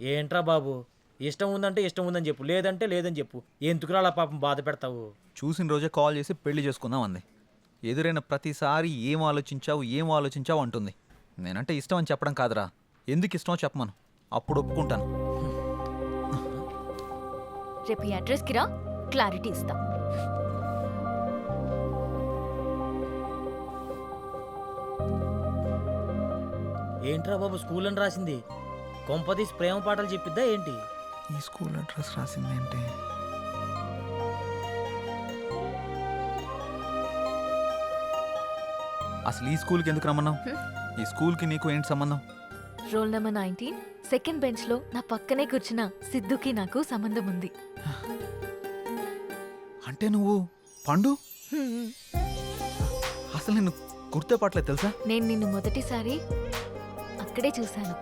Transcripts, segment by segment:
ఏంట్రా బాబు, ఇష్టం ఉందంటే ఇష్టం ఉందని చెప్పు, లేదంటే లేదని చెప్పు. ఎందుకురా అలా పాపం బాధ పెడతావు? చూసిన రోజే కాల్ చేసి పెళ్లి చేసుకుందాం అంది. ఎదురైన ప్రతిసారి ఏం ఆలోచించావు అంటుంది. నేనంటే ఇష్టం అని చెప్పడం కాదురా, ఎందుకు ఇష్టమో చెప్పమను, అప్పుడు ఒప్పుకుంటాను. రేపు ఈ అడ్రస్కి రా, క్లారిటీ ఇస్తా. ఏంట్రా బాబు స్కూల్ అని రాసింది? కొంపదీసి ప్రేమ పాటలు చెప్పిద్దా ఏంటి? ఈ స్కూల్ అడ్రస్ రాసిందేంటి? అసలు ఈ స్కూల్కి ఎందుకు రమ్మన్నావు? ఈ స్కూల్కి నీకు ఏంటి సంబంధం? రోల్ నెంబర్ 19 సెకండ్ బెంచ్ లో నా పక్కనే కూర్చున్న సిద్ధుకి నాకు సంబంధం ఉంది. అంటే నువ్వు పండు? అసలు నేను గుర్తుపట్టలేదు తెలుసా? నేను నిన్ను మొదటిసారి అక్కడే చూశాను.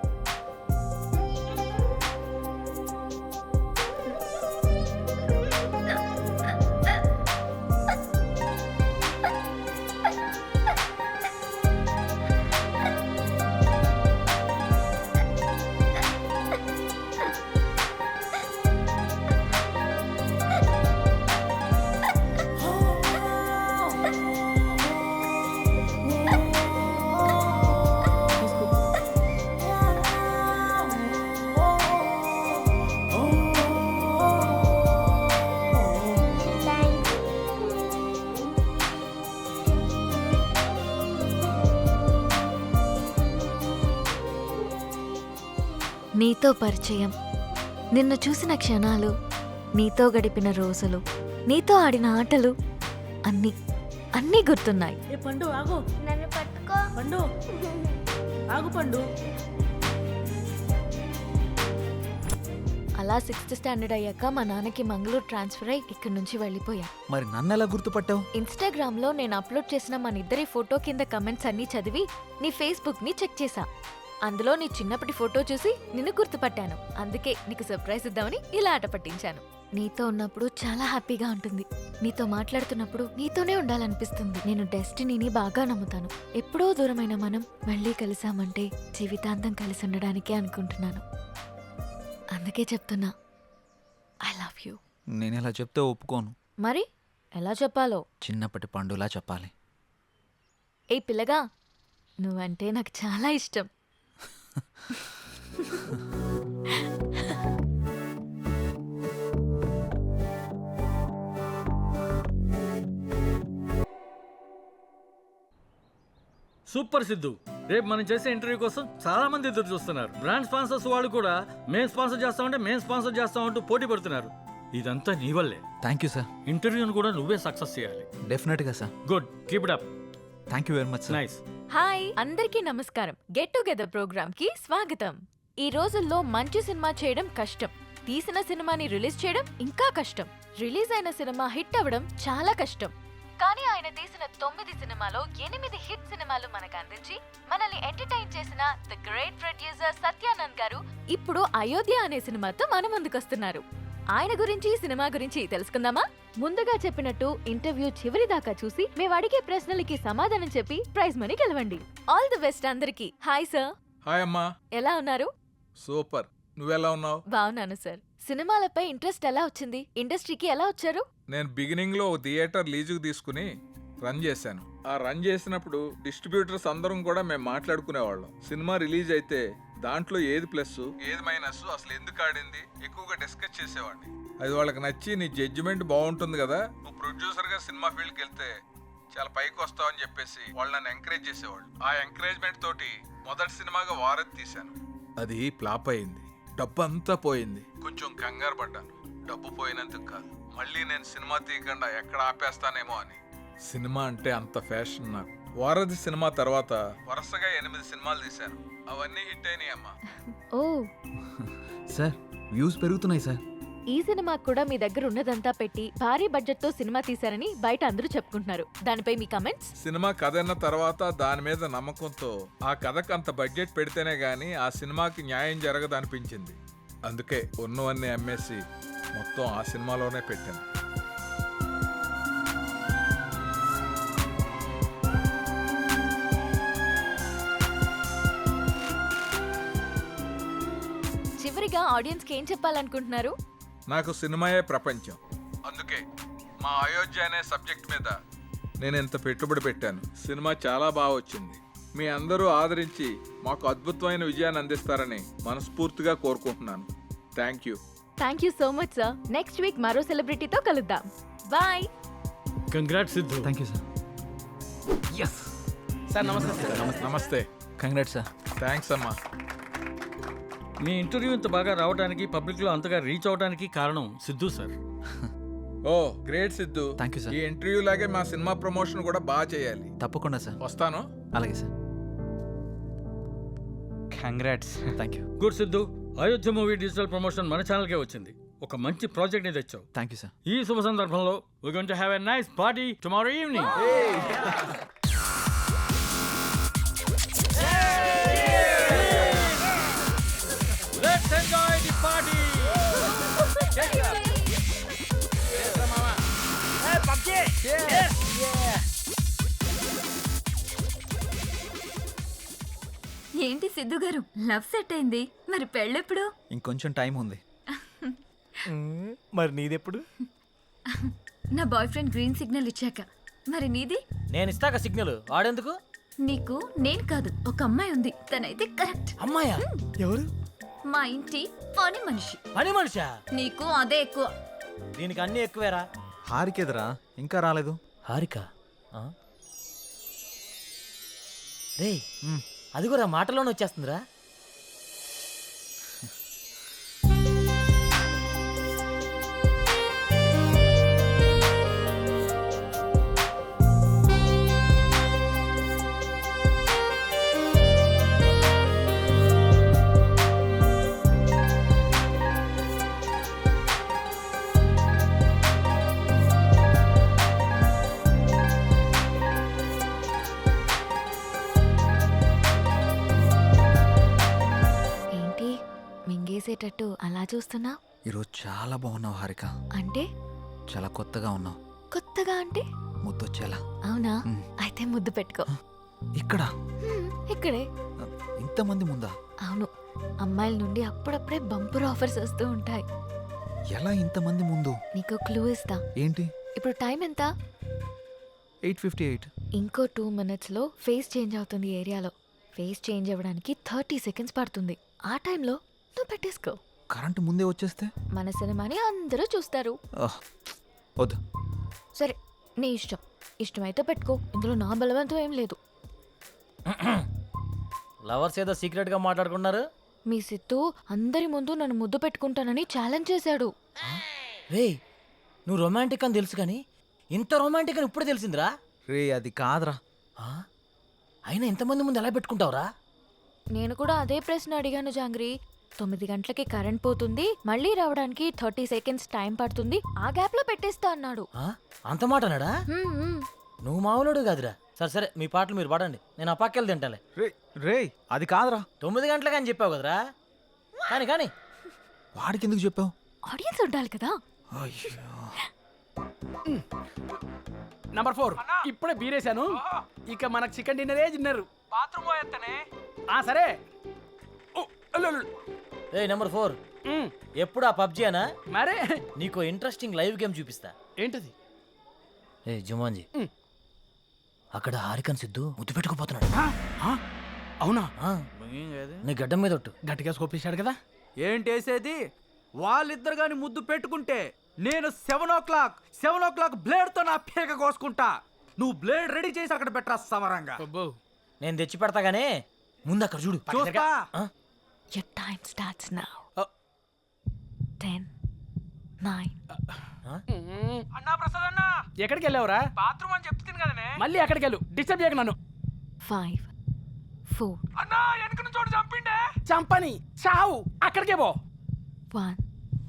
నీతో పరిచయం, నిన్ను చూసిన క్షణాలు, నీతో గడిపిన రోజులు, నీతో ఆడిన ఆటలు అన్నీ అన్నీ గుర్తున్నాయి. ఏ పండు ఆగు, నన్ను పట్టుకో. పండు ఆగు పండు. అలా 6th స్టాండర్డ్ అయ్యాక మా నాన్నకి మంగళూరు ట్రాన్స్ఫర్ అయి ఇక్కడి నుంచి వెళ్ళిపోయా. మరి నన్ను ఎలా గుర్తుపట్టావు? ఇన్స్టాగ్రామ్ లో నేను అప్లోడ్ చేసిన మన ఇద్దరి ఫోటో కింద కమెంట్స్ అన్నీ చదివి నీ ఫేస్బుక్ ని చెక్ చేశా. అందులో నీ చిన్నప్పటి ఫోటో చూసి నిన్ను గుర్తుపట్టాను. అందుకే నీకు సర్ప్రైజ్ ఇద్దామని ఇలా ఆట పట్టించాను. నీతో ఉన్నప్పుడు చాలా హ్యాపీగా ఉంటుంది. నీతో మాట్లాడుతున్నప్పుడు నీతోనే ఉండాలనిపిస్తుంది. నేను డెస్టినీని బాగా నమ్ముతాను. ఎప్పుడో దూరమైన మనం మళ్ళీ కలిసామంటే జీవితాంతం కలిసి ఉండడానికే అనుకుంటున్నాను. అందుకే చెప్తున్నా, ఐ లవ్ యూ. నేను ఇలా చెప్తే ఒప్పుకోను. మరి ఎలా చెప్పాలో? చిన్నప్పటి పండులా చెప్పాలి. ఏ పిల్లగా, నువ్వంటే నాకు చాలా ఇష్టం. సూపర్ సిద్ధు, రేపు మనం చేసే ఇంటర్వ్యూ కోసం చాలా మంది ఎదురు చూస్తున్నారు. బ్రాండ్ స్పాన్సర్స్ వాళ్ళు కూడా మేము స్పాన్సర్ చేస్తామంటూ పోటీ పడుతున్నారు. ఇదంతా నీ వల్లే. Thank you sir. ఇంటర్వ్యూను కూడా నువ్వే సక్సెస్ చేయాలి. డెఫినెట్గా sir. Good, keep it up. Thank you very much sir. Nice. Hi అందరికీ నమస్కారం. గెట్ టుగెదర్ ప్రోగ్రామ్ కి స్వాగతం. ఈ రోజుల్లో మంచి సినిమా చేయడం కష్టం, తీసిన సినిమాని రిలీజ్ చేయడం ఇంకా కష్టం, రిలీజ్ అయిన సినిమా హిట్ అవ్వడం చాలా కష్టం. కానీ ఆయన తీసిన 9 సినిమాలో 8 హిట్ సినిమాలు మనకు అందించి మనల్ని ఎంటర్టైన్ చేసిన ది గ్రేట్ ప్రొడ్యూసర్ సత్యానంద్ గారు ఇప్పుడు అయోధ్య అనే సినిమాతో మన ముందుకొస్తున్నారు. ఆయన గురించి, సినిమా గురించి తెలుసుకుందామా? ముందుగా చెప్పినట్టు ఇంటర్వ్యూ చివరి దాకా చూసి మేము అడిగే ప్రశ్నలకి సమాధానం చెప్పి ప్రైజ్ మనీ గెలవండి. ఆల్ ది బెస్ట్ అందరికి. Hi sir. హాయ్ అమ్మా. ఎలా ఉన్నారు? సూపర్. నువ్వెలా ఉన్నావు? బాగున్నాను సార్. సినిమాలపై ఇంట్రెస్ట్ ఎలా వచ్చింది? ఇండస్ట్రీకి ఎలా వచ్చారు? నేను బిగినింగ్ లో ఓ థియేటర్ లీజుకు తీసుకుని రన్ చేశాను. ఆ రన్ చేసినప్పుడు డిస్ట్రిబ్యూటర్స్ అందరం కూడా మేము మాట్లాడుకునేవాళ్ళం. సినిమా రిలీజ్ అయితే దాంట్లో ఏది ప్లస్ ఏది మైనస్, అసలు ఎందుకు ఆడింది ఎక్కువగా డిస్కస్ చేసేవాడిని. అది వాళ్ళకి నచ్చి నీ జడ్జిమెంట్ బాగుంటుంది కదా, నువ్వు ప్రొడ్యూసర్ గా సినిమా ఫీల్డ్కి వెళ్తే చాలా పైకి వస్తావు అని చెప్పేసి వాళ్ళు నన్ను ఎంకరేజ్ చేసేవాళ్ళు. ఆ ఎంకరేజ్మెంట్ తోటి మొదటి సినిమాగా వారధి తీశాను. అది ఫ్లాప్ అయింది, డబ్బు అంతా పోయింది. కొంచెం కంగారు పడ్డాను, డబ్బు పోయినందుకు కాదు, మళ్ళీ నేను సినిమా తీయకుండా ఎక్కడ ఆపేస్తానేమో అని. సినిమా అంటే అంత ఫ్యాషన్ నాకు. వారధి సినిమా తర్వాత వరుసగా 8 సినిమాలు తీశాను. అవన్నీ హిట్ అయినాయి అమ్మా. ఓ, సార్ వ్యూస్ పెరుగుతున్నాయి సార్. ఈ సినిమా కూడా మీ దగ్గర ఉన్నదంతా పెట్టి భారీ బడ్జెట్ తో సినిమా తీశారని బయట అందరూ చెప్పుకుంటున్నారు. దానిపై మీ కమెంట్స్? సినిమా కథ అన్న తర్వాత దాని మీద నమ్మకంతో ఆ కథకు అంత బడ్జెట్ పెడితేనే గానీ ఆ సినిమాకి న్యాయం జరగదనిపించింది. అందుకే ఉన్నవన్నీ అమ్మేసి మొత్తం ఆ సినిమాలోనే పెట్టాను. చివరిగా చివరిగా ఆడియన్స్ కి ఏం చెప్పాలనుకుంటున్నారు? నాకు సినిమాయే ప్రపంచం. అందుకే మా అయోధ్య అనే సబ్జెక్ట్ మీద నేను ఇంత పెట్టుబడి పెట్టాను. సినిమా చాలా బాగా వచ్చింది. మీ అందరూ ఆదరించి మాకు అద్భుతమైన విజయాన్ని అందిస్తారని మనస్ఫూర్తిగా కోరుకుంటున్నాను. Thank you. Thank you so much sir. Next week మరో సెలబ్రిటీతో కలుద్దాం. Bye. Congrats Siddhu. Thank you sir. Yes sir నమస్తే సార్. నమస్తే. Congrats sir. థ్యాంక్స్ అమ్మా. మీ ఇంటర్వ్యూ ఇంత బాగా రావడానికి, పబ్లిక్లో అంతగా రీచ్ అవడానికి కారణం Siddhu sir. Oh great Siddhu. Thank you, sir. ఈ ఇంటర్వ్యూ లాగే మా సినిమా ప్రమోషన్ కూడా బాగా చేయాలి. తప్పకుండా సార్. వస్తాను. అలాగే sir. Congrats. Thank you. Good Siddhu. Ayodhya movie digital promotion మన ఛానల్కే వచ్చింది. ఒక మంచి ప్రాజెక్ట్ ని తెచ్చావు. Thank you sir. ఈ శుభ సందర్భంలో we're going to have a nice party tomorrow evening. Let's enjoy the party. ఏంటి సిద్ధు గారు, లవ్ సెట్ అయింది, మరి పెళ్ళెప్పుడు? ఇంకొంచెం టైం ఉంది. మరి నీదెప్పుడు? నా బాయ్ ఫ్రెండ్ గ్రీన్ సిగ్నల్ ఇచ్చాక. మరి నీది? నేను ఇస్తాక సిగ్నల్ వాడేందుకు? నీకు నేను కాదు, ఒక అమ్మాయి ఉంది, తనైతే కరెక్ట్. అమ్మాయా? ఎవరు? మా ఇంటి పని మనిషి. పని మనిషా? నీకు అదే ఎక్కువ. దీనికి అన్ని ఎక్కువేరా. హారికేదరా ఇంకా రాలేదు. హారిక రే, అది కూడా మాటలోనే వచ్చేస్తుందిరా. మింగేసేటట్టు అలా చూస్తున్నా? ఈరోజు చాలా బాగున్నావు హారిక. అంటే? చాలా కొత్తగా ఉన్నావు. కొత్తగా అంటే? ముద్దొచ్చేలా. అవునా? అయితే ముద్దు పెట్టుకో. ఇక్కడ ఇక్కడే. ఇంతమంది ముందా? అవును, అమ్మాయిల నుండి అప్పుడప్పుడే బంపర్ ఆఫర్స్ వస్తూ ఉంటాయి. ఎలా ఇంతమంది ముందు? నీకు క్లూ ఇస్తా. ఏంటి? ఇప్పుడు టైం ఎంత? 8:58. ఇంకో 2 minutes లో ఫేస్ చేంజ్ అవుతుంది ఏరియాలో. ఫేస్ చేంజ్ అవ్వడానికి 30 seconds పడుతుంది. ఆ టైంలో నువ్వు పెట్టేసుకో. కరెంటు ముందే వచ్చేస్తే? మన సినిమాని అందరూ చూస్తారు. వద్దు. సరే, నీ ఇష్టం. ఇష్టమైతే పెట్టుకో, ఇందులో నా బలవంతం ఏం లేదు. లవర్స్ ఏదో సీక్రెట్ గా మాట్లాడుకున్నారు. మీ సిత్తు అందరి ముందు నన్ను ముద్దు పెట్టుకుంటానని ఛాలెంజ్ చేశాడు. రే, నువ్వు రొమాంటిక్ అని తెలుసు కానీ ఇంత రొమాంటిక్ అని ఇప్పుడే తెలిసిందిరా. రే అది కాదురా. అయినా ఇంతమంది ముందు ఎలా పెట్టుకుంటావురా? నేను కూడా అదే ప్రశ్న అడిగాను జాంగ్రీ. 9 గంటలకి కరెంట్ పోతుంది, మళ్ళీ రావడానికి 30 seconds టైం పడుతుంది, ఆ గ్యాప్ లో పెట్టేస్తా అన్నాడు. అంత మాట అన్నాడా? హ్మ్. నువ్వు మామూలుడు కాదురా. సరే సరే, మీ పాటలు మీరు పాడండి, నేను ఆ పక్కెళ్ళి తింటాలే. రే అది కాదురా. 9 గంటలకు అని చెప్పావు కదరా. కానీ వాడికి ఎందుకు చెప్పావు? ఆడియన్స్ ఉండాలి కదా. నంబర్ 4 ఇప్పుడే బీరేశాను. ఇక మనకు చికెన్ డిన్నరే తిన్నారు. బాత్రూమ్ పోయేస్తానే. సరే. ఏ నెంబర్ 4, ఎప్పుడు ఆ పబ్జీ అనా? మరే నీకు ఇంట్రెస్టింగ్ లైవ్ గేమ్ చూపిస్తా. ఏంటది? ఏ జుమాన్జీ, అక్కడ హారికన్ సిద్ధు ముద్దు పెట్టుకుపోతున్నాడు. అవునా? నీ గడ్డం మీద ఒట్టు. గట్టిగా స్కోపేశాడు కదా. ఏంటేసేది? వాళ్ళిద్దరు గాని ముద్దు పెట్టుకుంటే నేను 7 o'clock బ్లేడ్ తో నా పేక కోసుకుంటా. నువ్వు బ్లేడ్ రెడీ చేసి అక్కడ పెట్టరా సమరంగా. నేను తెచ్చి పెడతా గానీ ముందు అక్కడ చూడు. చూస్తా. Your time starts now. 10, 9. అన్నా ప్రసాద్ అన్న, ఎక్కడికి వెళ్ళావురా? బాత్రూమ్ అని చెప్తుంది కదనే. మళ్ళీ ఎక్కడికి వెళ్ళు, డిస్టర్బ్ చేయకు నన్ను. 5, 4. అన్నా వెనక నుంచి చోటు చంపిండే. చంపని చావు, అక్కడికే పో. 1,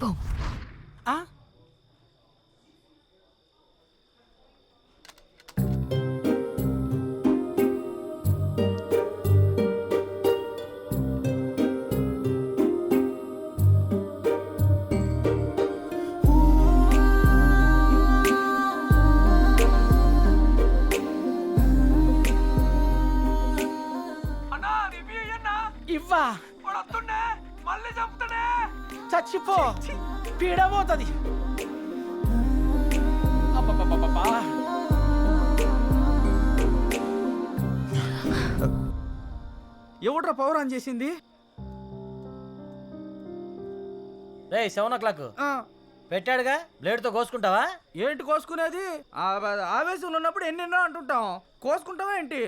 boom. ఇవ్వా వస్తుండే మళ్ళీ చంపుతాడే. చచ్చిపో పీడబోతుంది. అబ్బబ్బబ్బబ్బా. ఎవడ్రా పవర్ ఆన్ చేసింది? రే 7 o'clock పెట్టాడుగా, బ్లేడ్తో కోసుకుంటావా? ఏంటి కోసుకునేది? ఆవేశంలో ఉన్నప్పుడు ఎన్నెన్నో అంటుంటాం, కోసుకుంటావా ఏంటి?